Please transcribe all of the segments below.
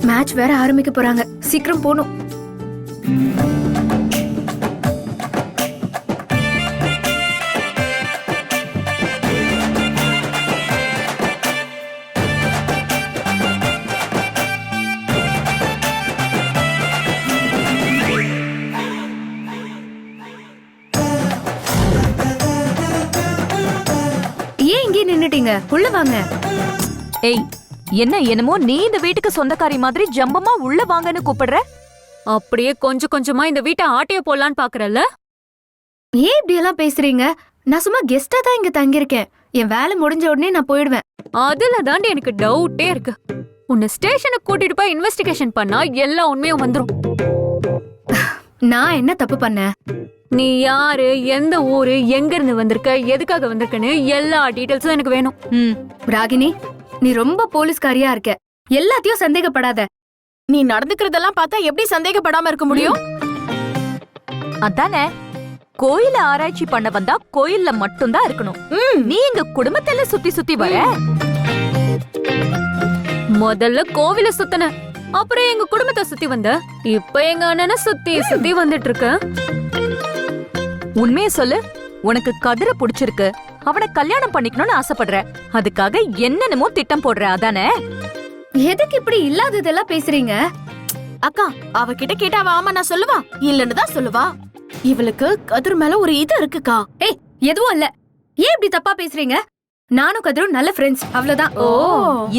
Match வேற ஆரம்பிக்க போறாங்க, சீக்கிரம் போணும். ஏன் இங்கே நின்னுட்டீங்க? உள்ள வாங்க. ஏய், என்ன என்னமோ நீ இந்த வீட்டுக்கு சொந்தக்காரி மாதிரி ஜம்பமா உள்ள வாங்கன்னு கூப்பிடுற? அப்படியே கொஞ்சம் கொஞ்சமா இந்த வீட்டை ஆட்டைய போடலான்னு பாக்குறல்ல? ஏன் இப்படி எல்லாம் பேசுறீங்க? நான் சும்மா கெஸ்டா தான் இங்க தங்கியிருக்கேன். என் வேலை முடிஞ்ச உடனே நான் போயிடுவேன். அதுல தாண்டி எனக்கு டவுட்டே இருக்கு. உன்னை ஸ்டேஷனுக்கு கூட்டிட்டு போய் இன்வெஸ்டிகேஷன் பண்ணா எல்லா உண்மையும் வந்துரும். நான் என்ன தப்பு பண்ணேன்? நீ யாரு, எந்த ஊரு, எங்க இருந்து வந்திருக்க, எதுக்காக வந்திருக்கன்னு எல்லா டீடைல்ஸும் எனக்கு வேணும். ராகினி, நீ ரொம்ப போலீஸ்காரியா இருக்க. எல்லாத்தையும் சந்தேகப்படாத. நீ நடந்துக்கிறதெல்லாம் பார்த்தா எப்படி சந்தேகப்படாம இருக்க முடியும்? அதானே, கோயில ஆராய்ச்சி பண்ண வந்தா கோயில்ல மட்டும்தான் இருக்கணும். நீ எங்க குடும்பத்துல சுத்தி சுத்தி வர. முதல்ல கோவில சுத்தன, அப்புறம் எங்க குடும்பத்தை சுத்தி வந்த, இப்ப எங்க அண்ணனை சுத்தி சுத்தி வந்துட்டு இருக்க. உண்மையை சொல்லு, உனக்கு கதிர புடிச்சிருக்கு, அவனை கல்யாணம் பண்ணிக்கணும்னு ஆசைப்படுற, அதுக்காக என்னென்னமோ திட்டம் போடுற, அதானே? எதுக்கு இப்படி இல்லாததெல்லாம் பேசுறீங்க? அக்கா, அவகிட்ட கேட்டா அவ ஆமா நான் சொல்லுவா, இல்லன்னு தான் சொல்லுவா. இவளுக்கு கதிர் மேல ஒரு இது இருக்குக்கா. ஏய், எதுவும் இல்ல. ஏன் இப்படி தப்பா பேசுறீங்க? நானும் கதிரும் நல்ல ஃப்ரெண்ட்ஸ், அவ்வளவுதான். ஓ,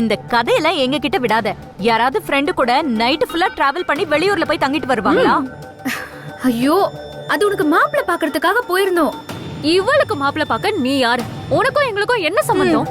இந்த கதையெல்லாம் எங்க கிட்ட விடாத. யாராவது ஃப்ரெண்டு கூட நைட் ஃபுல்லா டிராவல் பண்ணி வெளியூர்ல போய் தங்கிட்டு வருவாங்களா? ஐயோ, அது உனக்கு மாப்பிள்ளை பாக்குறதுக்காக போயிருந்தோம். இவளுக்கு மாப்பிள்ள பாக்க நீ யாரு? உனக்கும் எங்களுக்கும் என்ன சம்பந்தம்?